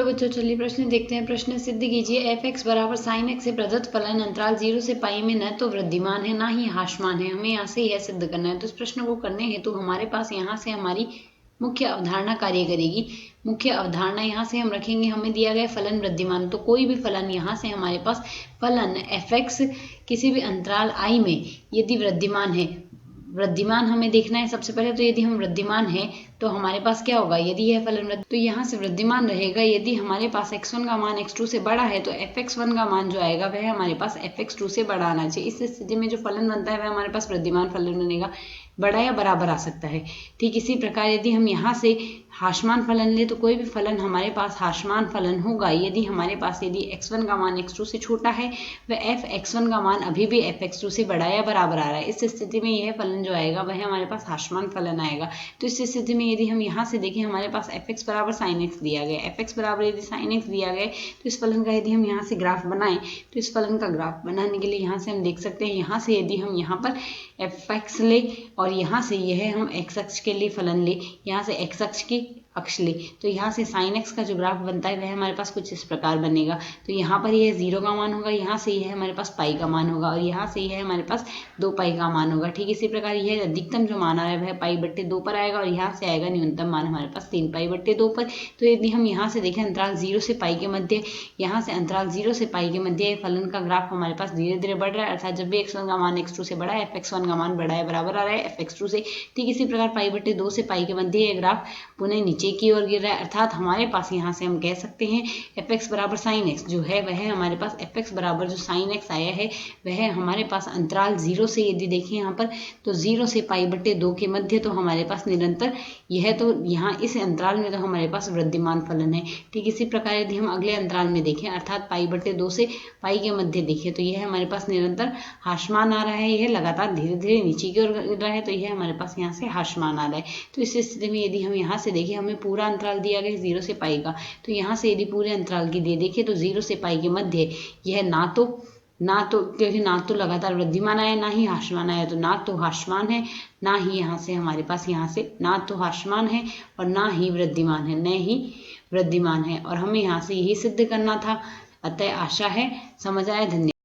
तो बच्चों चलिए प्रश्न देखते हैं। प्रश्न सिद्ध कीजिए एफ एक्स बराबर साइन एक्स से प्रदत्त फलन अंतराल 0 से पाई में न तो वृद्धिमान है ना ही ह्रासमान है। हमें यहाँ से यह सिद्ध करना है। तो इस प्रश्न को करने हेतु हमारे पास यहाँ से हमारी मुख्य अवधारणा कार्य करेगी। मुख्य अवधारणा यहाँ से हम रखेंगे, हमें दिया गया फलन वृद्धिमान, तो कोई भी फलन यहाँ से हमारे पास फलन एफ एक्स किसी भी अंतराल आई में यदि वृद्धिमान है, वृद्धिमान हमें देखना है सबसे पहले। तो यदि हम वृद्धिमान है तो हमारे पास क्या होगा, यदि यह फलन तो यहाँ से वृद्धिमान रहेगा। यदि हमारे पास x1 का मान x2 से बड़ा है तो fx1 का मान जो आएगा वह हमारे पास fx2 से बड़ा आना चाहिए। इस स्थिति में जो फलन बनता है वह हमारे पास वृद्धिमान फलन बनेगा, बड़ा या बराबर आ सकता है। ठीक इसी प्रकार यदि हम यहाँ से ह्रासमान फलन ले तो कोई भी फलन हमारे पास ह्रासमान फलन होगा यदि हमारे पास यदि x1 का मान x2 से छोटा है व fx1 का मान अभी भी fx2 से बड़ा या बराबर आ रहा है। इस स्थिति में यह फलन जो आएगा वह हमारे पास ह्रासमान फलन आएगा। तो इस स्थिति में यदि हम यहाँ से देखें, हमारे पास fx बराबर साइन एक्स दिया गया, fx बराबर यदि साइन एक्स दिया गया तो इस फलन का यदि हम यहाँ से ग्राफ बनाएं तो इस फलन का ग्राफ बनाने के लिए यहाँ से हम देख सकते हैं, यहाँ से यदि हम यहाँ पर fx ले और यहाँ से यह हम x अक्ष के लिए फलन ले, यहाँ से x अक्ष की अक्ष ले, तो यहाँ से साइन एक्स का जो ग्राफ बनता है वह हमारे पास कुछ इस प्रकार बनेगा। तो यहाँ पर यह 0 का मान होगा, यहाँ से यह हमारे पास पाई का मान होगा और यहाँ से यह हमारे पास 2 पाई का मान होगा। ठीक इसी प्रकार यह अधिकतम जो मान आ रहा है वह पाई बट्टे 2 पर आएगा और यहाँ से आएगा न्यूनतम मान हमारे पास 3 पाई बट्टे 2 पर। तो यदि हम यहाँ से देखें अंतराल 0 से पाई के मध्य, यहाँ से अंतराल 0 से पाई के मध्य फलन का ग्राफ हमारे पास धीरे धीरे बढ़ रहा है, अर्थात जब भी x1 का मान x2 से बड़ा है fx1 का मान बड़ा है बराबर आ रहा है fx2 से। ठीक इसी प्रकार पाई बट्टे 2 से पाई के मध्य यह ग्राफ पुनः नीचे की ओर गिर रहा है, अर्थात हमारे पास यहाँ से हम कह सकते हैं fx बराबर साइन एक्स जो है वह हमारे पास fx बराबर जो साइन एक्स आया है वह हमारे पास अंतराल 0 से यदि देखें यहाँ पर तो 0 से पाई बट्टे 2 के मध्य तो हमारे पास निरंतर यह, तो यहाँ इस अंतराल में तो हमारे पास वृद्धिमान फलन है। ठीक इसी प्रकार यदि हम अगले अंतराल में देखें अर्थात पाई बट्टे 2 से पाई के मध्य देखें तो यह हमारे पास निरंतर ह्रासमान आ रहा है, यह लगातार धीरे धीरे नीचे की ओर गिर रहा है, तो यह हमारे पास यहाँ से ह्रासमान आ रहा है। तो इस स्थिति में यदि हम यहाँ से देखें, हमें पूरा अंतराल दिया गया 0 से पाई का, तो यहाँ से यदि पूरे अंतराल की देखें तो 0 से पाई के मध्य यह ना तो क्योंकि ना तो लगातार वृद्धिमान आया ना ही ह्रासमान आया, तो ना तो ह्रासमान है ना ही यहाँ से हमारे पास यहाँ से ना तो ह्रासमान है और ना ही वृद्धिमान है, न ही वृद्धिमान है। और हमें यहाँ से यही सिद्ध करना था। अतः आशा है समझ आया। धन्यवाद।